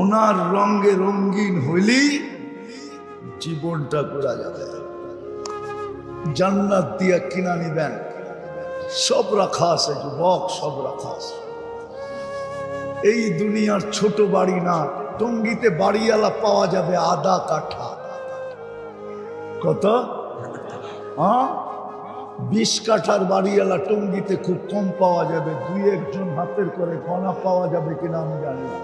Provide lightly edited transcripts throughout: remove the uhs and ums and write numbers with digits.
ওনার রঙে রঙিন হইলেই জীবনটা ঘোরা যাবে। জান্নাত দিয়া কিনা নিবেন, সব রাখা আছে যুবক, সব রাখা আছে। এই দুনিয়ার ছোট বাড়ি না, টঙ্গিতে বাড়িওয়ালা পাওয়া যাবে আধা কাঠা। কত? 20 কাঠার বাড়িওয়ালা টঙ্গিতে খুব কম পাওয়া যাবে, 2-1 হাতের করে কণা পাওয়া যাবে কিনা আমি জানি না।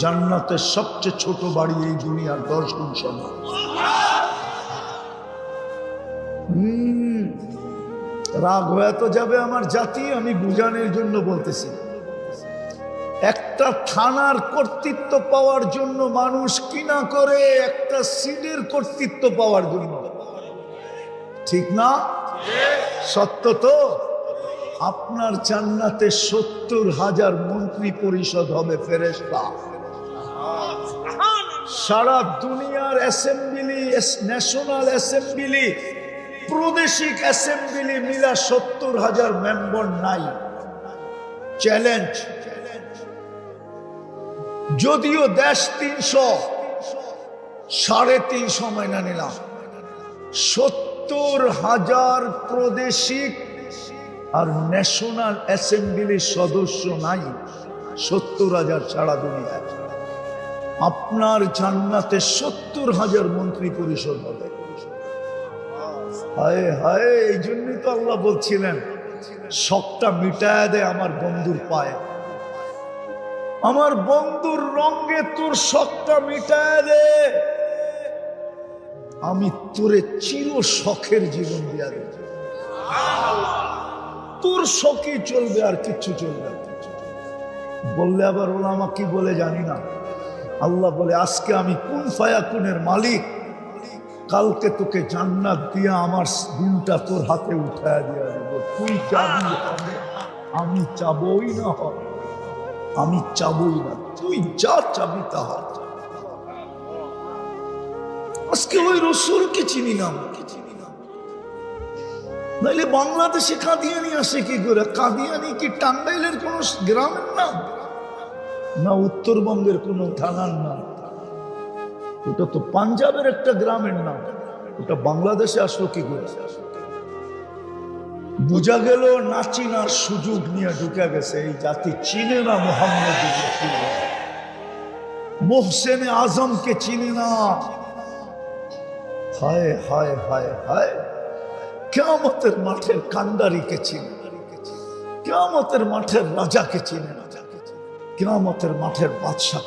জান্নাতের সবচেয়ে ছোট বাড়ি এই দুনিয়ার 10 গুণ সমান। রাগ হয়ে তো যাবে আমার জাতি, আমি বুঝানোর জন্য বলতেছি। একটা থানার কর্তৃত্ব পাওয়ার জন্য মানুষ কিনা করে একটা সিটের কর্তৃত্ব পাওয়ার জন্য, ঠিক না? সত্য তো? আপনার জান্নাতে 70,000 মন্ত্রী পরিষদ হবে ফেরেশতা। সারা দুনিয়ার অ্যাসেম্বলি, ন্যাশনাল অ্যাসেম্বলি, প্রাদেশিক অ্যাসেম্বলি মিলা 70,000 মেম্বার নাই। চ্যালেঞ্জ। যদিও দেশ 300, 350 মাইনা নিলাম, 70,000 প্রাদেশিক আর ন্যাশনাল অ্যাসেম্বলির সদস্য নাই, 70,000 সারা দুনিয়ায়। আপনার জান্নাতে 70,000 মন্ত্রী পরিষদ হবে। হায় হায়, এই জন্যই তো আল্লাহ বলছিলেন শখটা মিটায় দে আমার বন্ধুর পায়ে। আমার বন্ধুর রঙে তোর শখটা মিটায় দে, আমি তোরে চির শখের জীবন দিয়া দেব। তোর শখই চলবে, আর কিচ্ছু চলবে না। বললে আবার ওলামা কি বলে জানি না। আল্লাহ বলে আজকে আমি কুন ফায়াকুনের মালিক, কালকে তোকে জান্নাত দিয়া আমার দিনটা তোর হাতে উঠায় দিয়া দেব। তুই চাবি, আমি চাবই না, আমি চাবই না, তুই যা চাবি তাহা। আজকে ওই রসুলকে চিনি না, নাইলে বাংলাদেশে কাদিয়ানি আসে কি করে? কাদিয়ানি কি টাঙ্গাইলের কোন গ্রামের নাম না উত্তরবঙ্গের কোন থানার নাম? ওটা তো পাঞ্জাবের একটা গ্রামের নাম। ওটা বাংলাদেশে আসলো কি করে? বোঝা গেল না চিনার সুযোগ নিয়ে ঢুকে গেছে। এই জাতি চিনে না মোহাম্মদ মোহসেনে আজমকে চিনে না। হায় হায় হায় হায়, কিয়ামতের মাঠের কান্ডারিকে চিনে, কিয়ামতের মাঠের রাজাকে চিনে না, কিয়ামতের মাঠের বাদশাকে